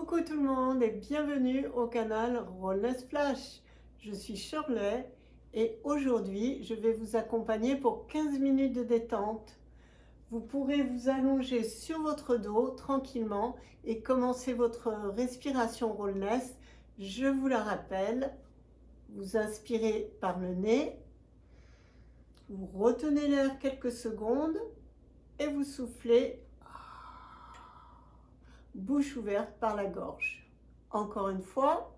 Coucou tout le monde et bienvenue au canal Rollness Flash. Je suis Shirley et aujourd'hui je vais vous accompagner pour 15 minutes de détente. Vous pourrez vous allonger sur votre dos tranquillement et commencer votre respiration Rollness. Je vous la rappelle, vous inspirez par le nez, vous retenez l'air quelques secondes et vous soufflez bouche ouverte par la gorge. Encore une fois,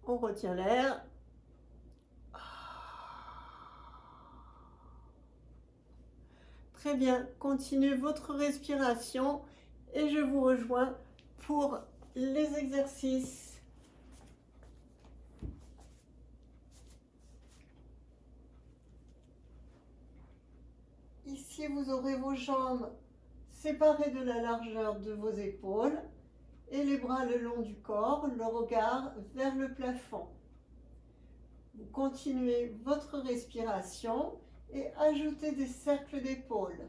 on retient l'air. Très bien, continuez votre respiration et je vous rejoins pour les exercices. Ici, vous aurez vos jambes séparées de la largeur de vos épaules et les bras le long du corps, le regard vers le plafond. Vous continuez votre respiration et ajoutez des cercles d'épaules.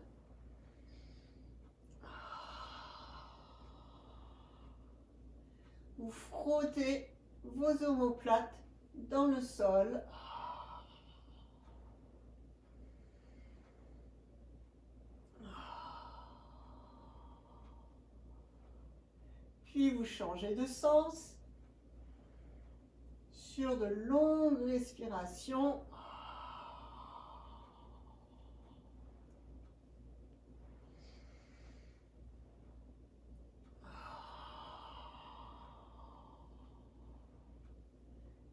Vous frottez vos omoplates dans le sol. Puis vous changez de sens sur de longues respirations.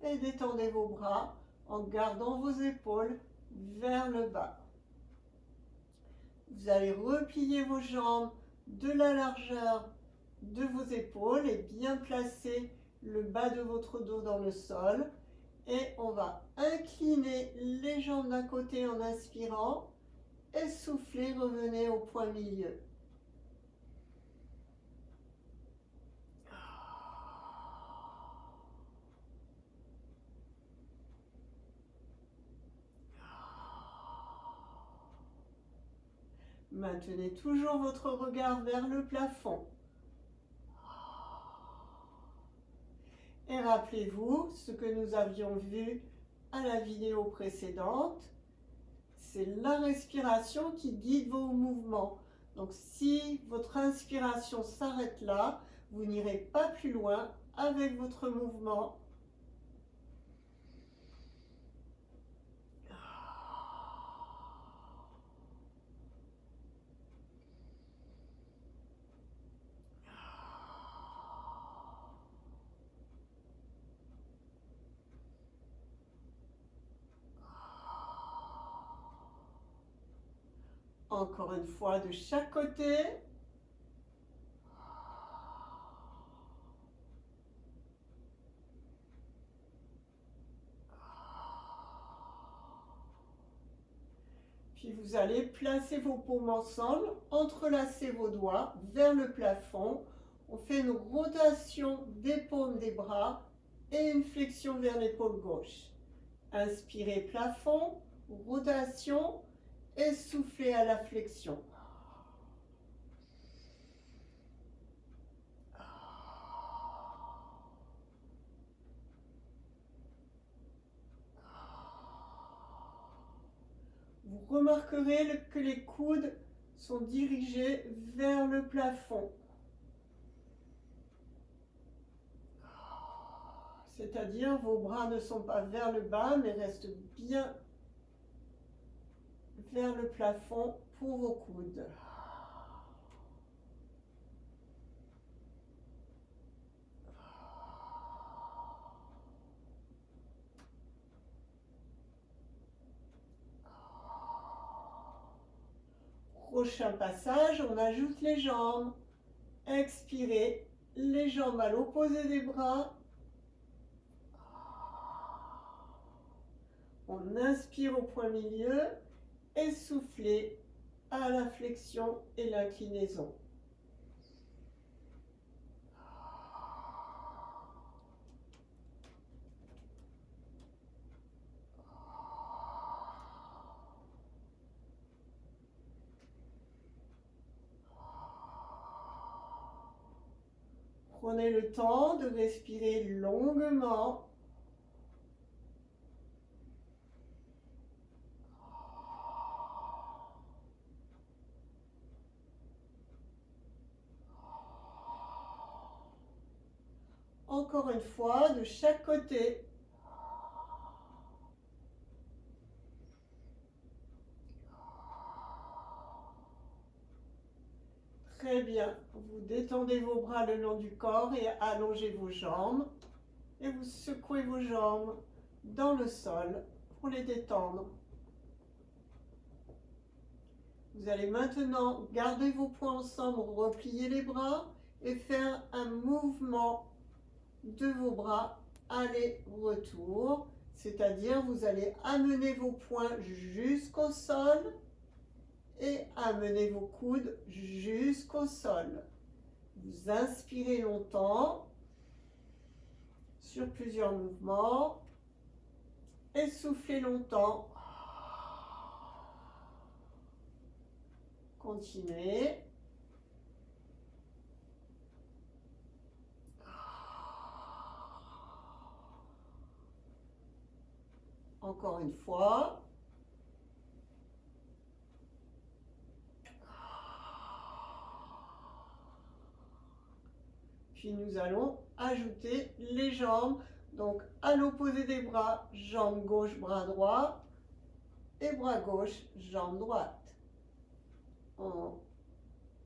Et détendez vos bras en gardant vos épaules vers le bas. Vous allez replier vos jambes de la largeur de vos épaules et bien placer le bas de votre dos dans le sol. Et on va incliner les jambes d'un côté en inspirant et souffler, revenez au point milieu. Maintenez toujours votre regard vers le plafond. Et rappelez-vous ce que nous avions vu à la vidéo précédente, c'est la respiration qui guide vos mouvements. Donc si votre inspiration s'arrête là, vous n'irez pas plus loin avec votre mouvement. Encore une fois de chaque côté. Puis vous allez placer vos paumes ensemble, entrelacer vos doigts vers le plafond. On fait une rotation des paumes des bras et une flexion vers l'épaule gauche. Inspirez plafond, rotation et soufflez à la flexion. Vous remarquerez que les coudes sont dirigés vers le plafond. C'est-à-dire vos bras ne sont pas vers le bas, mais restent bien vers le plafond pour vos coudes. Prochain passage, on ajoute les jambes. Expirez, les jambes à l'opposé des bras. On inspire au point milieu et soufflez à la flexion et l'inclinaison. Prenez le temps de respirer longuement. Encore une fois, de chaque côté. Très bien. Vous détendez vos bras le long du corps et allongez vos jambes. Et vous secouez vos jambes dans le sol pour les détendre. Vous allez maintenant garder vos poings ensemble, replier les bras et faire un mouvement de vos bras aller-retour. C'est-à-dire, vous allez amener vos poings jusqu'au sol et amener vos coudes jusqu'au sol. Vous inspirez longtemps sur plusieurs mouvements et soufflez longtemps. Continuez. Encore une fois. Puis nous allons ajouter les jambes. Donc à l'opposé des bras, jambe gauche, bras droit. Et bras gauche, jambe droite. On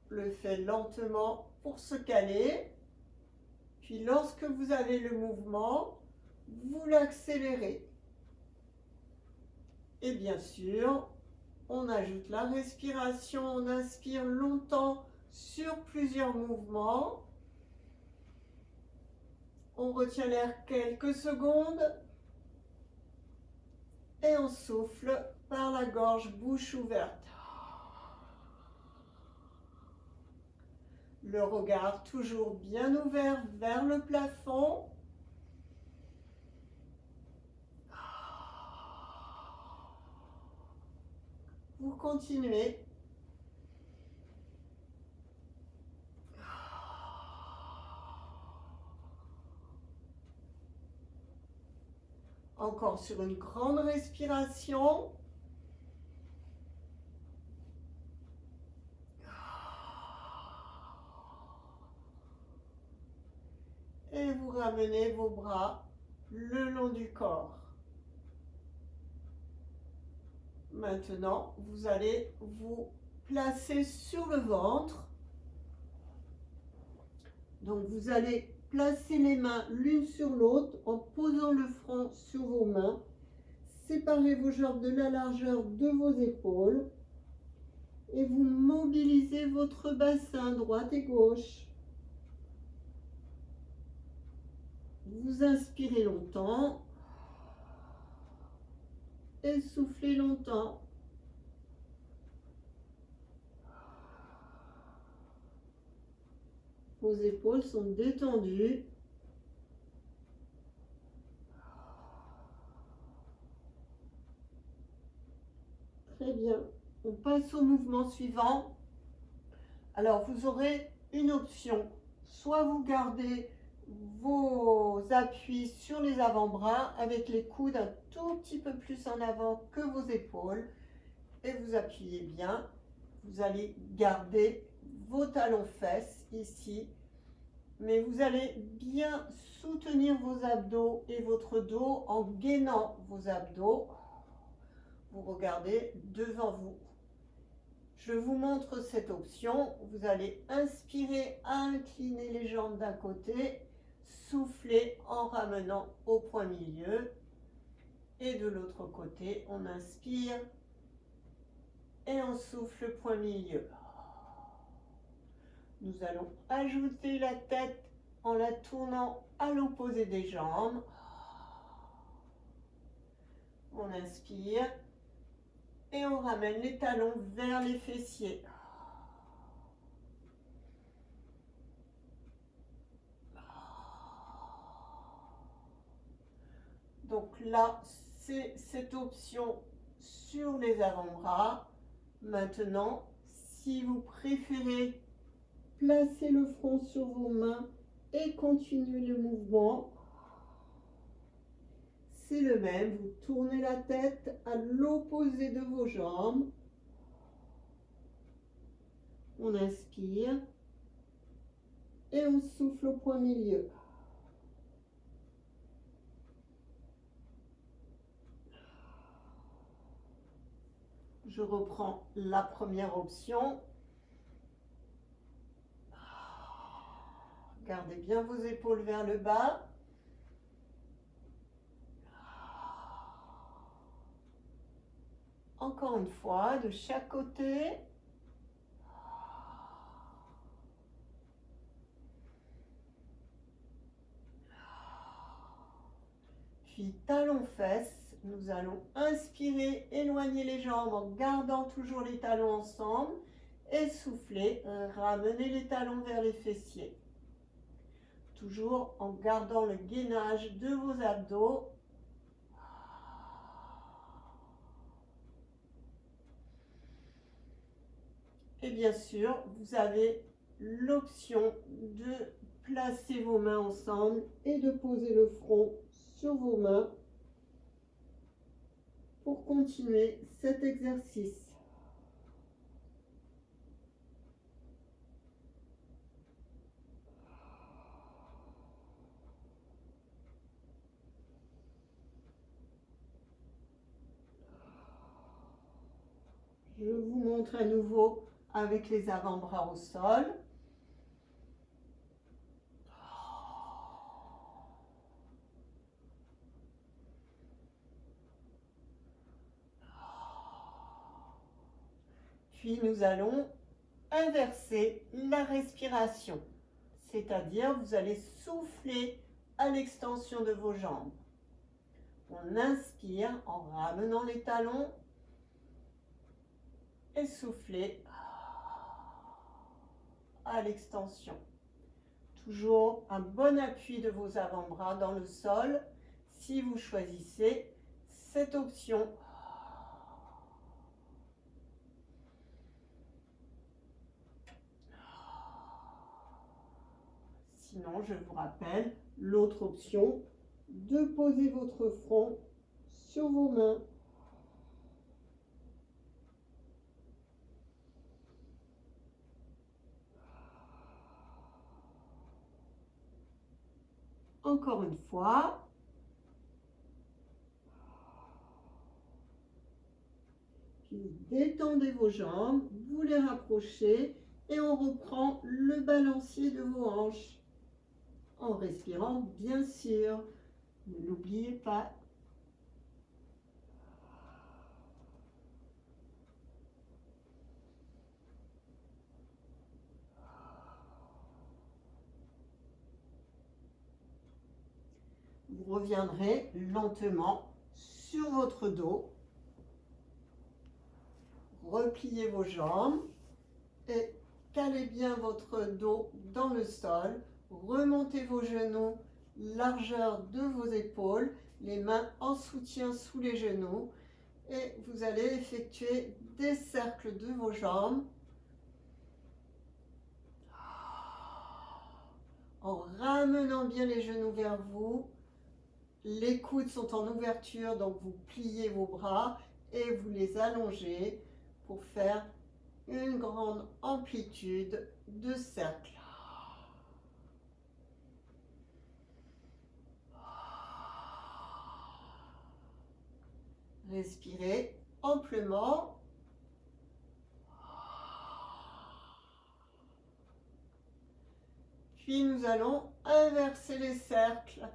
le fait lentement pour se caler. Puis lorsque vous avez le mouvement, vous l'accélérez. Et bien sûr, on ajoute la respiration, on inspire longtemps sur plusieurs mouvements. On retient l'air quelques secondes et on souffle par la gorge, bouche ouverte. Le regard toujours bien ouvert vers le plafond. Vous continuez. Encore sur une grande respiration. Et vous ramenez vos bras le long du corps. Maintenant, vous allez vous placer sur le ventre. Donc, vous allez placer les mains l'une sur l'autre en posant le front sur vos mains. Séparez vos jambes de la largeur de vos épaules. Et vous mobilisez votre bassin droite et gauche. Vous inspirez longtemps et soufflez longtemps. Vos épaules sont détendues. Très bien. On passe au mouvement suivant. Alors, vous aurez une option. Soit vous gardez vos appuis sur les avant-bras avec les coudes un tout petit peu plus en avant que vos épaules et vous appuyez bien. Vous allez garder vos talons fesses ici, mais vous allez bien soutenir vos abdos et votre dos en gainant vos abdos. Vous regardez devant vous. Je vous montre cette option. Vous allez inspirer, incliner les jambes d'un côté, souffler en ramenant au point milieu. Et de l'autre côté, on inspire et on souffle point milieu. Nous allons ajouter la tête en la tournant à l'opposé des jambes. On inspire. Et on ramène les talons vers les fessiers. Donc là, c'est cette option sur les avant-bras. Maintenant, si vous préférez placer le front sur vos mains et continuez le mouvement. C'est le même, vous tournez la tête à l'opposé de vos jambes. On inspire et on souffle au point milieu. Je reprends la première option. Gardez bien vos épaules vers le bas. Encore une fois, de chaque côté. Puis talons-fesses. Nous allons inspirer, éloigner les jambes en gardant toujours les talons ensemble. Et souffler, ramener les talons vers les fessiers. Toujours en gardant le gainage de vos abdos. Et bien sûr, vous avez l'option de placer vos mains ensemble et de poser le front sur vos mains pour continuer cet exercice. Je vous montre à nouveau avec les avant-bras au sol. Puis nous allons inverser la respiration, c'est-à-dire vous allez souffler à l'extension de vos jambes. On inspire en ramenant les talons et souffler à l'extension. Toujours un bon appui de vos avant-bras dans le sol si vous choisissez cette option. Sinon, je vous rappelle l'autre option de poser votre front sur vos mains. Encore une fois. Puis détendez vos jambes, vous les rapprochez et on reprend le balancier de vos hanches. En respirant, bien sûr. Ne l'oubliez pas. Vous reviendrez lentement sur votre dos. Repliez vos jambes et calez bien votre dos dans le sol. Remontez vos genoux, largeur de vos épaules, les mains en soutien sous les genoux. Et vous allez effectuer des cercles de vos jambes en ramenant bien les genoux vers vous. Les coudes sont en ouverture, donc vous pliez vos bras et vous les allongez pour faire une grande amplitude de cercles. Respirez amplement. Puis nous allons inverser les cercles.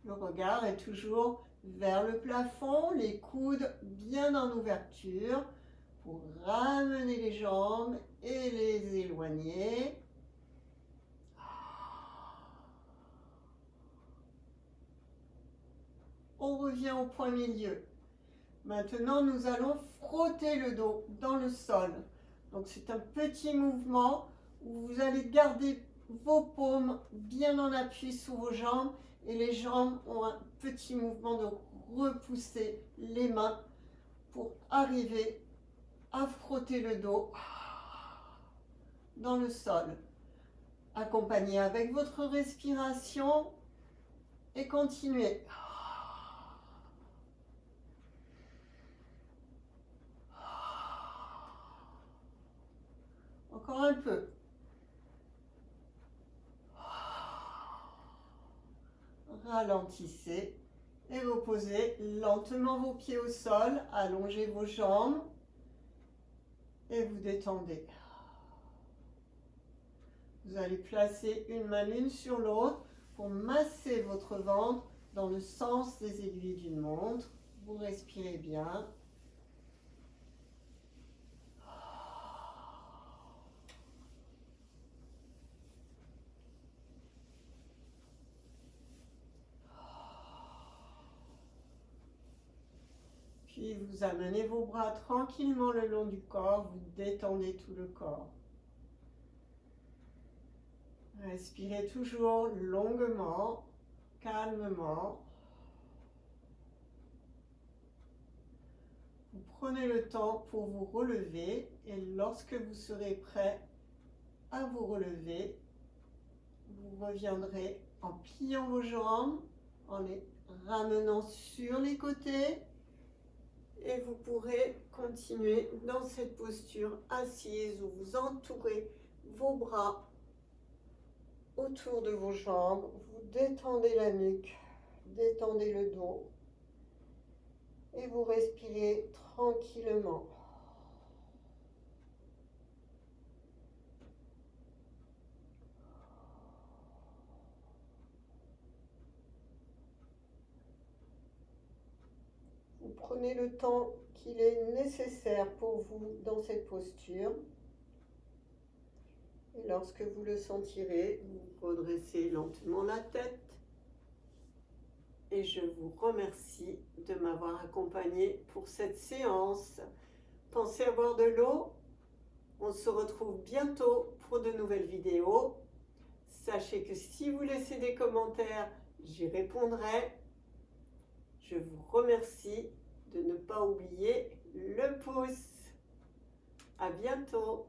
Le regard est toujours vers le plafond, les coudes bien en ouverture pour ramener les jambes et les éloigner. On revient au point milieu. Maintenant, nous allons frotter le dos dans le sol. Donc, c'est un petit mouvement où vous allez garder vos paumes bien en appui sous vos jambes et les jambes ont un petit mouvement de repousser les mains pour arriver à frotter le dos. dans le sol. Accompagnez avec votre respiration et continuez. Encore un peu. Ralentissez et reposez lentement vos pieds au sol, allongez vos jambes et vous détendez. Vous allez placer une main l'une sur l'autre pour masser votre ventre dans le sens des aiguilles d'une montre. Vous respirez bien. Puis vous amenez vos bras tranquillement le long du corps, vous détendez tout le corps. Respirez toujours longuement, calmement. Vous prenez le temps pour vous relever et lorsque vous serez prêt à vous relever, vous reviendrez en pliant vos jambes, en les ramenant sur les côtés et vous pourrez continuer dans cette posture assise où vous entourez vos bras autour de vos jambes, vous détendez la nuque, détendez le dos et vous respirez tranquillement. Vous prenez le temps qu'il est nécessaire pour vous dans cette posture. Et lorsque vous le sentirez, vous redressez lentement la tête. Et je vous remercie de m'avoir accompagné pour cette séance. Pensez à boire de l'eau. On se retrouve bientôt pour de nouvelles vidéos. Sachez que si vous laissez des commentaires, j'y répondrai. Je vous remercie de ne pas oublier le pouce. À bientôt.